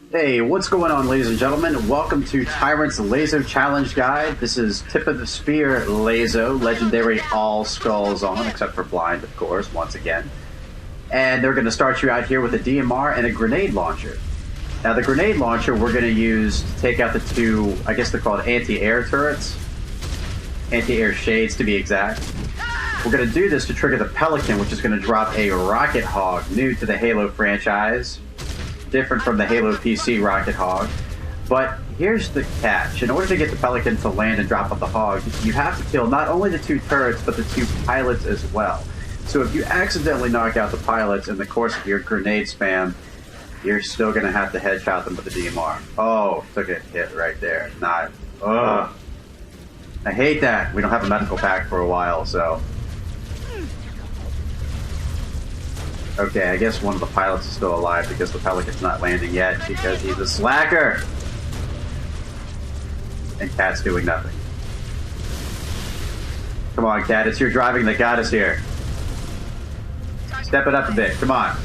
Hey, what's going on, ladies and gentlemen? Welcome to Tyrant's LASO Challenge Guide. This is Tip of the Spear LASO, legendary all skulls on, except for blind, of course, once again. And they're going to start you out here with a DMR and a grenade launcher. Now, the grenade launcher we're going to use to take out the two, I guess they're called anti-air turrets. Anti-air shades, to be exact. We're going to do this to trigger the Pelican, which is going to drop a Rocket Hog, new to the Halo franchise. Different from the Halo PC Rocket Hog. But here's the catch. In order to get the Pelican to land and drop off the Hog, you have to kill not only the two turrets, but the two pilots as well. So if you accidentally knock out the pilots in the course of your grenade spam, you're still going to have to headshot them with the DMR. Oh, took a hit right there. Not. Ugh. I hate that. We don't have a medical pack for a while, so... Okay, I guess one of the pilots is still alive because the Pelican's not landing yet because he's a slacker! And Cat's doing nothing. Come on, Cat, it's your driving that got us here. Step it up a bit, come on.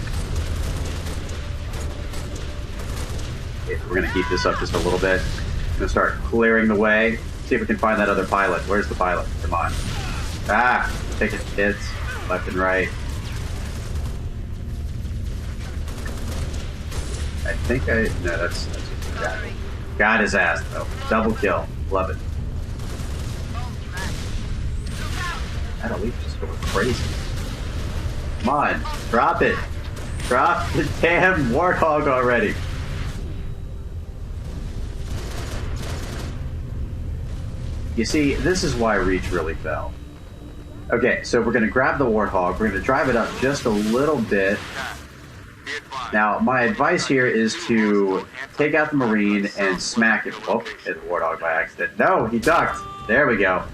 Okay, we're gonna keep this up just a little bit. I'm gonna start clearing the way. See if we can find that other pilot. Where's the pilot? Come on. Ah! Taking hits left and right. I think no, that's got his ass though. Double kill. Love it. That elite just going crazy. Come on, drop it. Drop the damn Warthog already. You see, this is why Reach really fell. Okay, so we're going to grab the Warthog. We're going to drive it up just a little bit. Now, my advice here is to take out the Marine and smack it. Oh, hit the Warthog by accident. No, he ducked. There we go.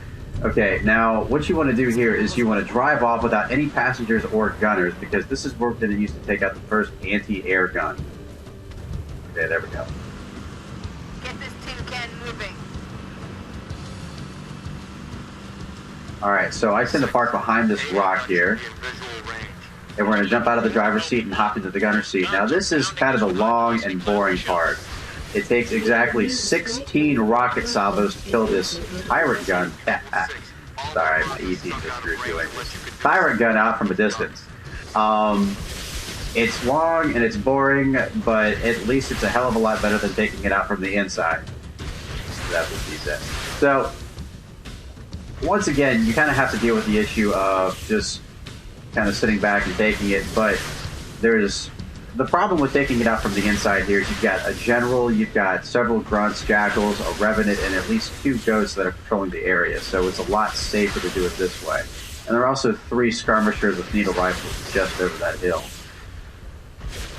Okay, now what you want to do here is you want to drive off without any passengers or gunners, because this is what we're going to use to take out the first anti-air gun. Okay, there we go. Get this tin can moving. Alright, so I tend to park behind this rock here. And we're going to jump out of the driver's seat and hop into the gunner's seat. Now, this is kind of the long and boring part. It takes exactly 16 rocket salvos to kill this Tyrant gun. Sorry, my EC just drew doing Tyrant gun out from a distance. It's long and it's boring, but at least it's a hell of a lot better than taking it out from the inside. That's what she said. So, once again, you kind of have to deal with the issue of just kind of sitting back and taking it, but there's the problem with taking it out from the inside here is you've got a general, you've got several grunts, jackals, a revenant, and at least 2 ghosts that are patrolling the area, so it's a lot safer to do it this way. And there are also 3 skirmishers with needle rifles just over that hill.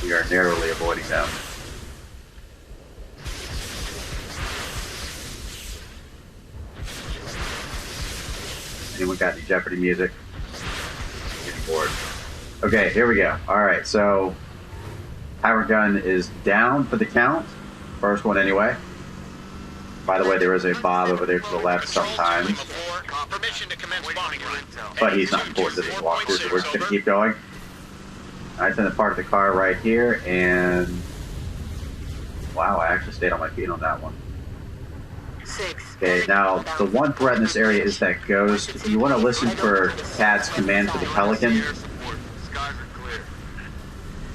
We are narrowly avoiding them. Anyone got any Jeopardy music? Board. Okay, here we go. Alright, so Tyrant gun is down for the count. First one anyway. By the way, there is a Bob over there to the left sometimes. But he's not important to this walkthrough, so we're just going to keep going. I tend to park the car right here, and wow, I actually stayed on my feet on that one. Okay, now the one threat in this area is that ghost. You want to listen for Cat's command for the Pelican,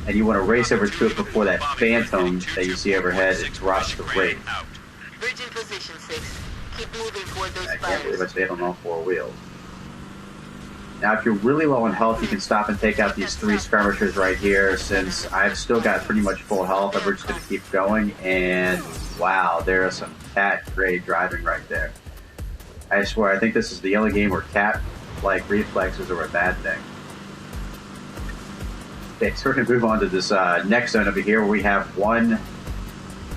and you want to race over to it before that Phantom that you see overhead drops the rate. Bridge in position, 6. Keep moving toward those I can't believe I stayed on all 4 wheels. Now, if you're really low on health, you can stop and take out these 3 skirmishers right here. Since I've still got pretty much full health, we're just going to keep going, and wow, there is some cat-grade driving right there. I swear, I think this is the only game where cat-like reflexes are a bad thing. Okay, so we're going to move on to this next zone over here where we have one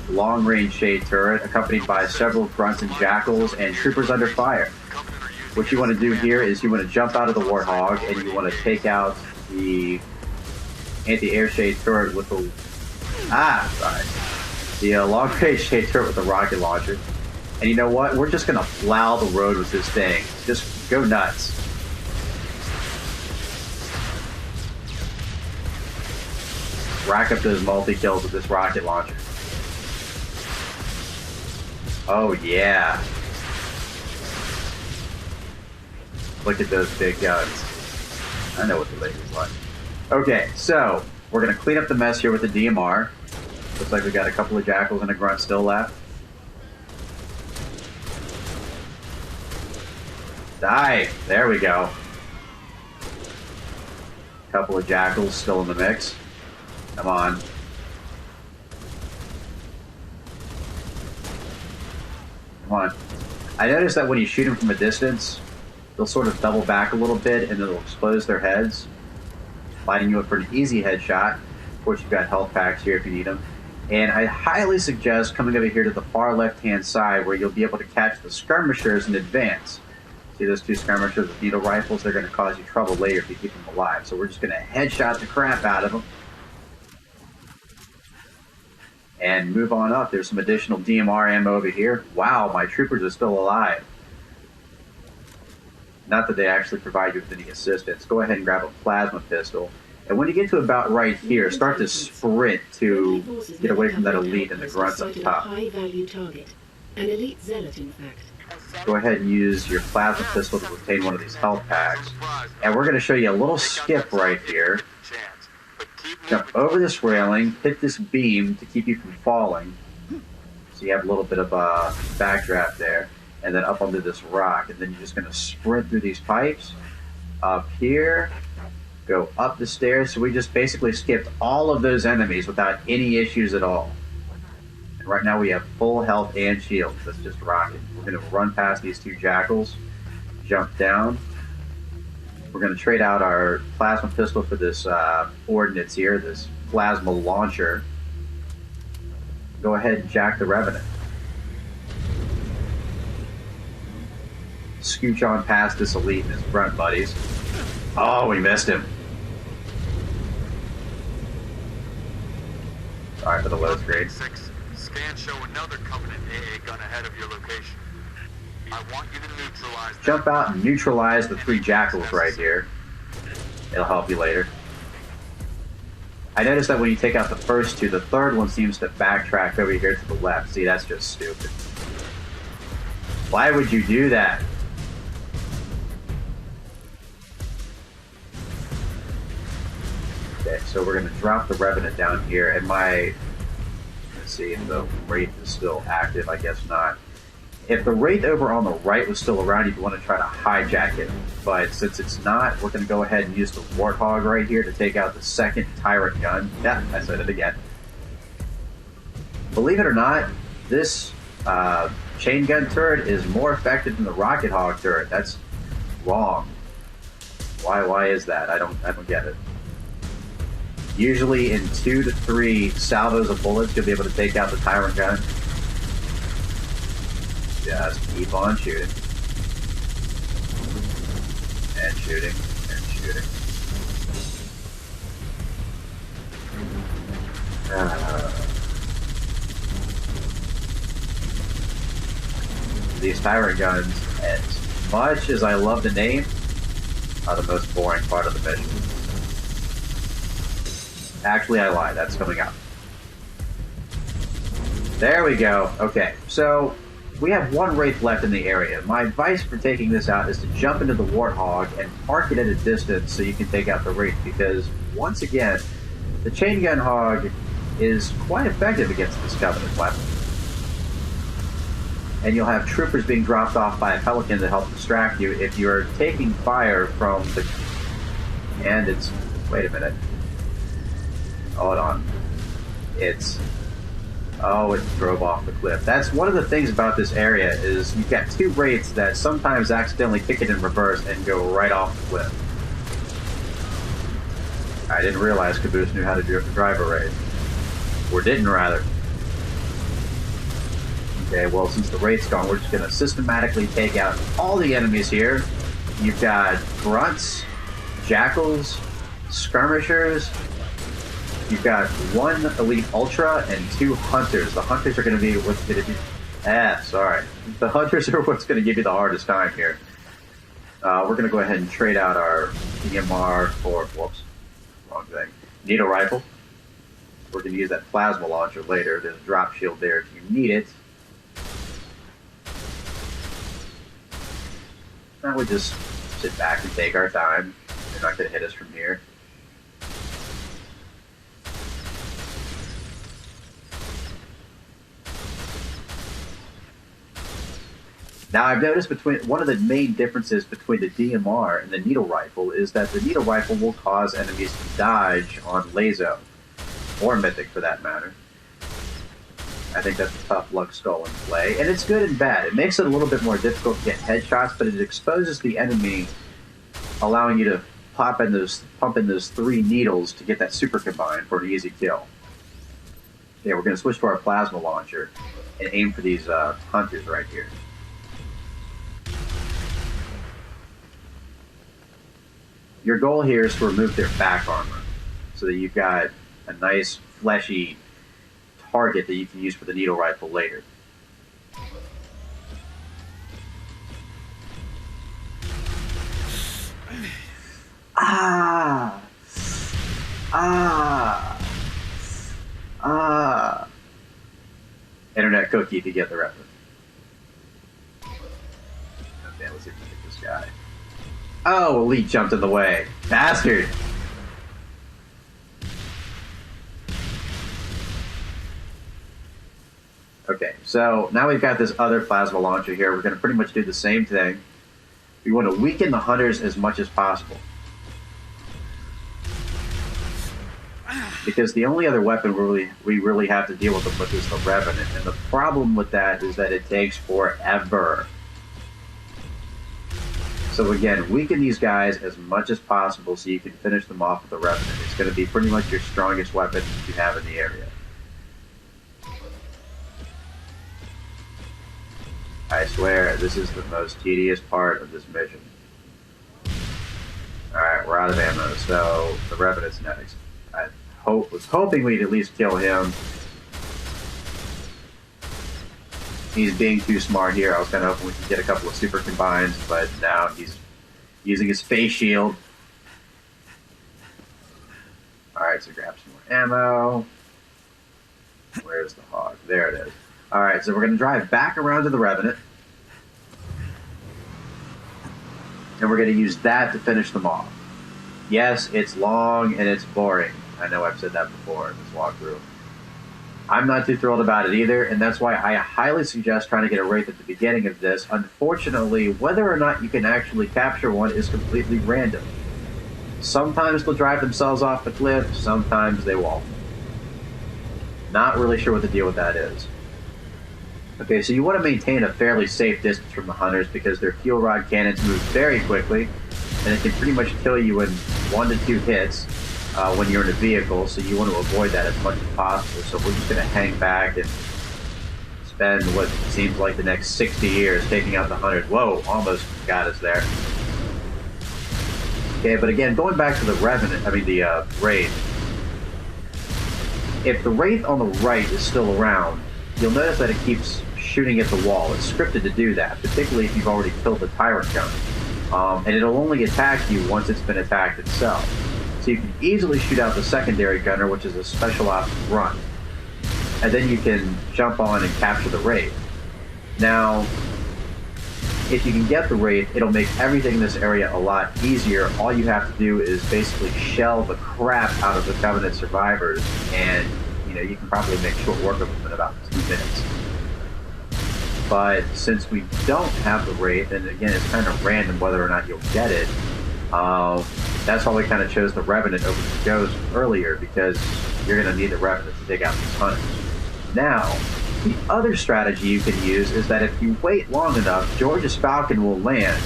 long-range shade turret accompanied by several grunts and jackals and troopers under fire. What you want to do here is you want to jump out of the Warthog and you want to take out the anti-air shade turret with the long-range shade turret with the rocket launcher. And you know what? We're just gonna plow the road with this thing. Just go nuts. Rack up those multi-kills with this rocket launcher. Oh yeah. Look at those big guns. I know what the laser's like. Okay, so we're gonna clean up the mess here with the DMR. Looks like we got a couple of jackals and a grunt still left. Die! There we go. Couple of jackals still in the mix. Come on. Come on. I noticed that when you shoot them from a distance, they'll sort of double back a little bit and it'll expose their heads, lining you up for an easy headshot. Of course, you've got health packs here if you need them. And I highly suggest coming over here to the far left-hand side where you'll be able to catch the skirmishers in advance. See those two skirmishers with needle rifles? They're going to cause you trouble later if you keep them alive. So we're just going to headshot the crap out of them. And move on up. There's some additional DMR ammo over here. Wow, my troopers are still alive. Not that they actually provide you with any assistance. Go ahead and grab a plasma pistol. And when you get to about right here, start to sprint to get away from that elite and the grunts up top. High-value target. An elite zealot, in fact. Go ahead and use your plasma pistol to obtain one of these health packs. And we're going to show you a little skip right here. Jump over this railing, hit this beam to keep you from falling. So you have a little bit of a backdraft there. And then up onto this rock. And then you're just going to sprint through these pipes. Up here. Go up the stairs. So we just basically skipped all of those enemies without any issues at all. And right now we have full health and shields. That's just rocking. We're going to run past these two jackals. Jump down. We're going to trade out our plasma pistol for this ordnance here, this plasma launcher. Go ahead and jack the Revenant. Scooch on past this elite and his grunt buddies. Oh, we missed him. Sorry for the low screen. Scans show another Covenant AA gun ahead of your location. I want you to neutralize them. Jump out and neutralize the three jackals right here. It'll help you later. I noticed that when you take out the first two, the third one seems to backtrack over here to the left. See, that's just stupid. Why would you do that? Okay, so we're going to drop the Revenant down here, and let's see if the Wraith is still active. I guess not. If the Wraith over on the right was still around, you'd want to try to hijack it. But since it's not, we're going to go ahead and use the Warthog right here to take out the second Tyrant gun. Yeah, I said it again. Believe it or not, this chain gun turret is more effective than the Rocket Hog turret. That's wrong. Why is that? I don't get it. Usually in 2 to 3 salvos of bullets, you'll be able to take out the Tyrant gun. Just keep on shooting. And shooting. And shooting. These Tyrant guns, as much as I love the name, are the most boring part of the mission. Actually, I lied. That's coming up. There we go. Okay, so we have one Wraith left in the area. My advice for taking this out is to jump into the Warthog and park it at a distance so you can take out the Wraith, because, once again, the Chain Gun Hog is quite effective against this Covenant weapon. And you'll have troopers being dropped off by a Pelican to help distract you if you're taking fire from the... And it's... Wait a minute. Hold on. Oh, it drove off the cliff. That's one of the things about this area, is you've got two Wraiths that sometimes accidentally kick it in reverse and go right off the cliff. I didn't realize Caboose knew how to drive a Wraith. Or didn't, rather. Okay, well, since the Wraith's gone, we're just going to systematically take out all the enemies here. You've got grunts, jackals, skirmishers. You've got 1 elite ultra and 2 hunters. The hunters are going to be what's going to be... sorry. The hunters are what's going to give you the hardest time here. We're going to go ahead and trade out our DMR for... Whoops. Wrong thing. Needle rifle. We're going to use that plasma launcher later. There's a drop shield there if you need it. Now we just sit back and take our time. They're not going to hit us from here. Now I've noticed one of the main differences between the DMR and the needle rifle is that the needle rifle will cause enemies to dodge on LASO, or Mythic for that matter. I think that's a tough luck skull in play, and it's good and bad. It makes it a little bit more difficult to get headshots, but it exposes the enemy, allowing you to pump in those 3 needles to get that super combine for an easy kill. Yeah, we're going to switch to our plasma launcher and aim for these hunters right here. Your goal here is to remove their back armor, so that you've got a nice fleshy target that you can use for the needle rifle later. Internet cookie to get the reference. Okay, let's see if we can get this guy. Oh, Elite jumped in the way. Bastard! Okay, so now we've got this other plasma launcher here. We're going to pretty much do the same thing. We want to weaken the hunters as much as possible. Because the only other weapon we really have to deal with them with is the Revenant. And the problem with that is that it takes forever. So again, weaken these guys as much as possible so you can finish them off with the Revenant. It's going to be pretty much your strongest weapon you have in the area. I swear, this is the most tedious part of this mission. Alright, we're out of ammo, so the Revenant's next. I was hoping we'd at least kill him. He's being too smart here. I was kind of hoping we could get a couple of super combines, but now he's using his face shield. Alright, so grab some more ammo. Where's the hog? There it is. Alright, so we're going to drive back around to the Revenant. And we're going to use that to finish them off. Yes, it's long and it's boring. I know I've said that before in this walkthrough. I'm not too thrilled about it either, and that's why I highly suggest trying to get a Wraith at the beginning of this. Unfortunately, whether or not you can actually capture one is completely random. Sometimes they'll drive themselves off the cliff, sometimes they won't. Not really sure what the deal with that is. Okay, so you want to maintain a fairly safe distance from the hunters because their fuel rod cannons move very quickly, and it can pretty much kill you in 1 to 2 hits. When you're in a vehicle, so you want to avoid that as much as possible. So we're just going to hang back and spend what seems like the next 60 years taking out the hunters. Whoa, almost got us there. Okay, but again, going back to the Wraith. If the Wraith on the right is still around, you'll notice that it keeps shooting at the wall. It's scripted to do that, particularly if you've already killed the Tyrant gunner. And it'll only attack you once it's been attacked itself. So you can easily shoot out the secondary gunner, which is a special ops grunt. And then you can jump on and capture the Wraith. Now, if you can get the Wraith, it'll make everything in this area a lot easier. All you have to do is basically shell the crap out of the Covenant survivors, and you can probably make short work of them in about 2 minutes. But since we don't have the Wraith, and again, it's kind of random whether or not you'll get it, that's why we kind of chose the Revenant over the Ghost earlier, because you're going to need the Revenant to take out these hunters. Now, the other strategy you can use is that if you wait long enough, George's Falcon will land,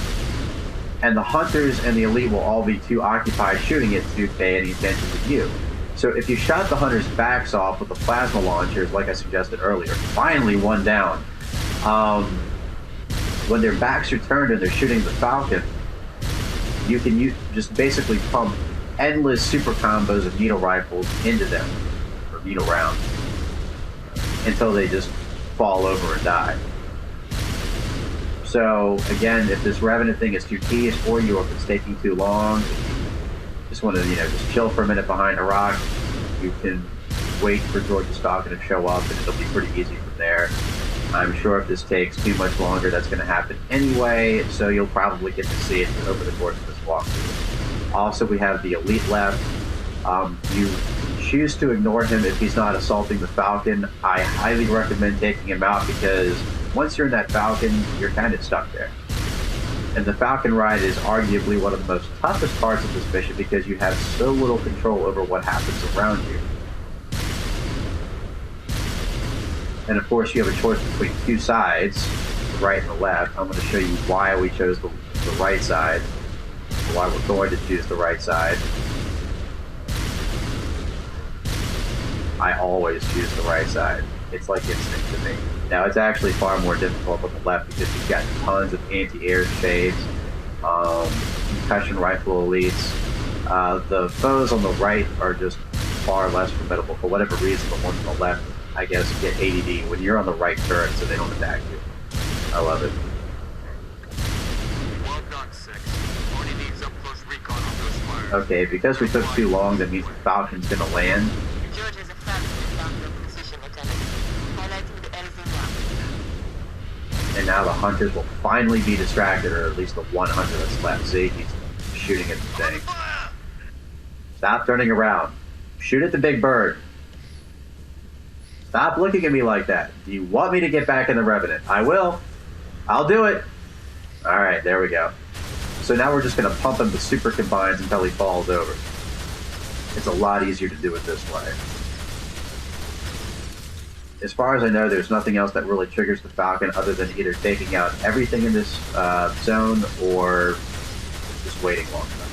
and the hunters and the elite will all be too occupied shooting it to pay any attention to you. So if you shot the hunters' backs off with the plasma launchers, like I suggested earlier, finally one down, When their backs are turned and they're shooting the Falcon, you can just basically pump endless super combos of needle rifles into them, or needle rounds, until they just fall over and die. So again, if this Revenant thing is too tedious for you, or if it's taking too long, if you just want to, just chill for a minute behind a rock, you can wait for George's Falcon to show up, and it'll be pretty easy from there. I'm sure if this takes too much longer, that's going to happen anyway, so you'll probably get to see it over the course of this walkthrough. Also, we have the Elite left. You choose to ignore him if he's not assaulting the Falcon. I highly recommend taking him out, because once you're in that Falcon, you're kind of stuck there. And the Falcon ride is arguably one of the most toughest parts of this mission, because you have so little control over what happens around you. And of course, you have a choice between two sides, the right and the left. I'm going to show you why we chose the right side, why we're going to choose the right side. I always choose the right side. It's like instinct to me. Now, it's actually far more difficult on the left, because you've got tons of anti-air shades, concussion rifle elites. The foes on the right are just far less formidable for whatever reason, but ones on the left, I guess, get ADD when you're on the right turret, so they don't attack you. I love it. Well done, 6. Only needs up close recon on those fires. Okay, because we took too long, that means the Falcon's gonna land. George has a Falcon down your position, Lieutenant. Highlighting the LZ now. And now the hunters will finally be distracted, or at least the one hunter that's left. See, he's shooting at the thing. Stop turning around. Shoot at the big bird. Stop looking at me like that. Do you want me to get back in the Revenant? I will. I'll do it. Alright, there we go. So now we're just going to pump him with super combines until he falls over. It's a lot easier to do it this way. As far as I know, there's nothing else that really triggers the Falcon other than either taking out everything in this zone, or just waiting long enough.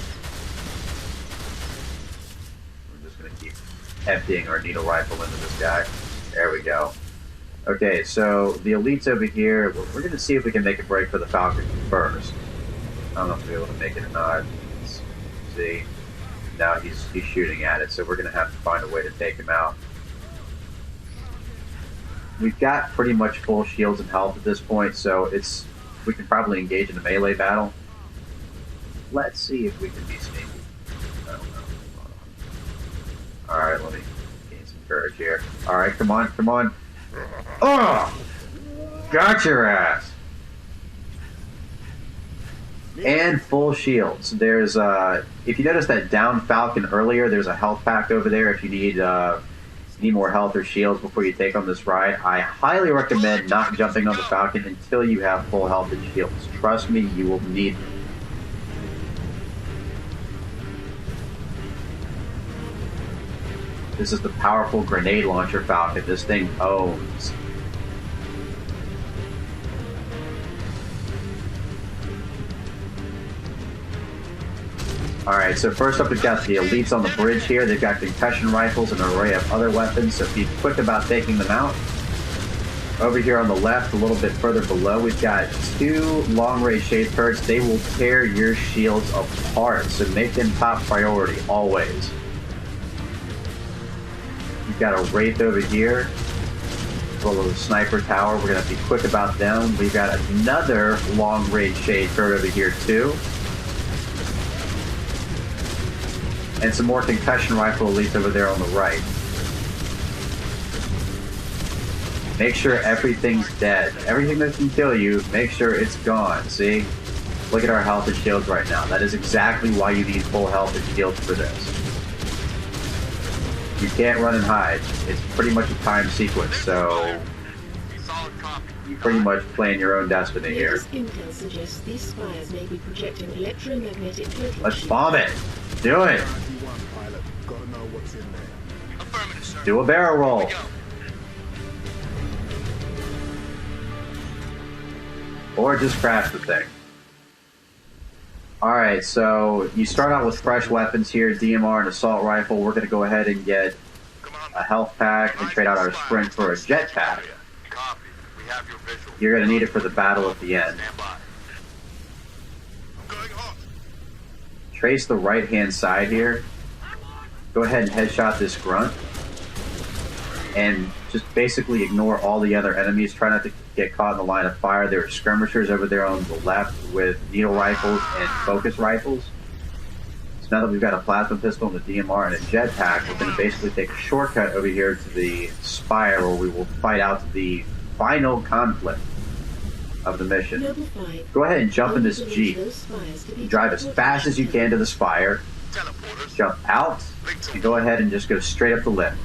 We're just going to keep emptying our needle rifle into this guy. There we go. Okay, so the elites over here, we're going to see if we can make a break for the Falcon first. I don't know if we'll be able to make it or not. Let's see. Now he's shooting at it, so we're going to have to find a way to take him out. We've got pretty much full shields and health at this point, so we can probably engage in a melee battle. Let's see if we can be sneaky. I don't know. Alright, let me gain some courage here. Alright, come on, come on. Oh! Got your ass! And full shields. There's, if you notice that down Falcon earlier, there's a health pack over there if you need more health or shields before you take on this ride. I highly recommend not jumping on the Falcon until you have full health and shields. Trust me, you will need them. This is the powerful grenade launcher Falcon. This thing owns. Alright, so first up we've got the elites on the bridge here. They've got concussion rifles and an array of other weapons, so be quick about taking them out. Over here on the left, a little bit further below, we've got two long-range shade turrets. They will tear your shields apart, so make them top priority, always. We've got a Wraith over here, as well as a sniper tower. We're going to be quick about them. We've got another long-range shade turret over here, too. And some more concussion rifle elites over there on the right. Make sure everything's dead. Everything that can kill you, make sure it's gone. See? Look at our health and shields right now. That is exactly why you need full health and shields for this. You can't run and hide. It's pretty much a timed sequence, so you pretty much plan your own destiny here. Intel suggests these spires may be projecting electromagnetic filtration. Let's bomb it. Do it. Do a barrel roll. Or just crash the thing. Alright, so you start out with fresh weapons here, DMR and assault rifle. We're going to go ahead and get a health pack and trade out our sprint for a jet pack. Copy. We have your visual. You're going to need it for the battle at the end. Stand by. Going hot. Trace the right-hand side here. Go ahead and headshot this grunt. And just basically ignore all the other enemies. Try not to get caught in the line of fire. There are skirmishers over there on the left with needle rifles and focus rifles. So now that we've got a plasma pistol and a DMR and a jetpack, we're going to basically take a shortcut over here to the spire where we will fight out the final conflict of the mission. Noble Flight. Go ahead and jump in this Only Jeep. those spires to be Drive as fast as you can to the spire. Teleporters. Jump out and go ahead and just go straight up the lift.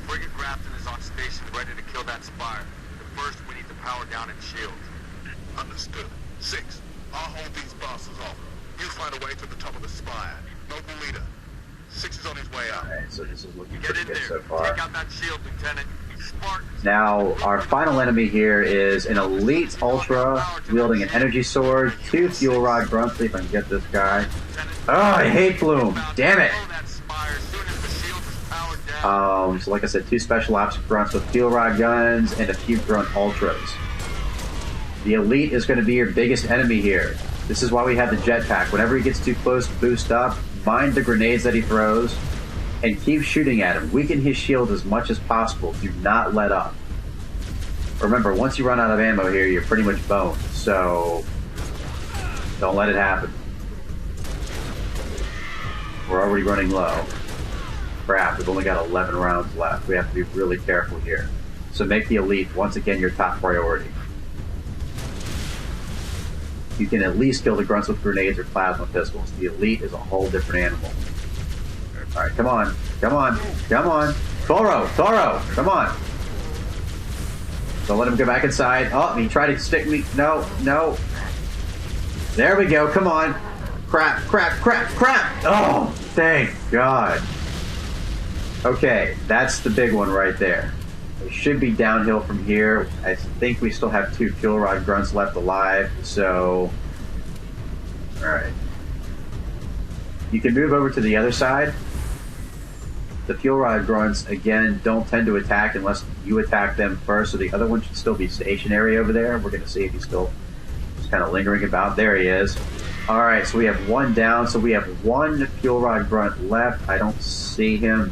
Frigate Grafton is on station ready to kill that spire. But first, we need to power down its shield. Understood. 6. I'll hold these bastards off. You find a way to the top of the spire. Noble leader. 6 is on his way out. Alright, so this is looking Get pretty in good there. so far. Take out that shield, Lieutenant. Spartans. Now, our final enemy here is an elite ultra wielding an energy sword, 2 fuel rod grunts. See if I can get this guy. Oh, I hate Bloom. Damn it. So like I said, 2 special ops grunts with fuel rod guns and a few grunt ultras. The elite is going to be your biggest enemy here. This is why we have the jetpack. Whenever he gets too close, boost up, mind the grenades that he throws, and keep shooting at him. Weaken his shield as much as possible. Do not let up. Remember, once you run out of ammo here, you're pretty much boned. So, don't let it happen. We're already running low. Crap, we've only got 11 rounds left. We have to be really careful here. So make the elite, once again, your top priority. You can at least kill the grunts with grenades or plasma pistols. The elite is a whole different animal. Alright, come on. Come on. Come on. Toro! Toro! Come on. Don't let him go back inside. Oh, he tried to stick me. No, no. There we go. Come on. Crap, crap, crap, crap. Oh, thank God. Okay, that's the big one right there. It should be downhill from here. I think we still have 2 fuel rod grunts left alive, so... Alright. You can move over to the other side. The fuel rod grunts, again, don't tend to attack unless you attack them first, so the other one should still be stationary over there. We're going to see if he's still just kind of lingering about. There he is. Alright, so we have 1 down, so we have 1 fuel rod grunt left. I don't see him.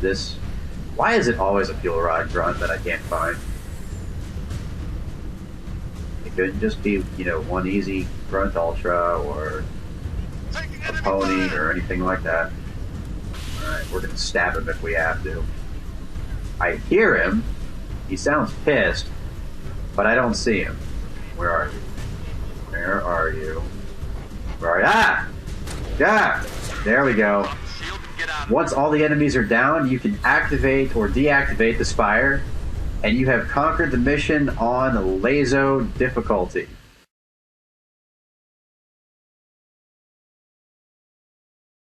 Why is it always a fuel rod grunt that I can't find? It couldn't just be, you know, 1 easy grunt ultra or a pony or anything like that. Alright, we're gonna stab him if we have to. I hear him. He sounds pissed, but I don't see him. Where are you? Where are you? Where are you? Ah! Yeah! There we go. Once all the enemies are down, you can activate or deactivate the spire, and you have conquered the mission on LASO difficulty.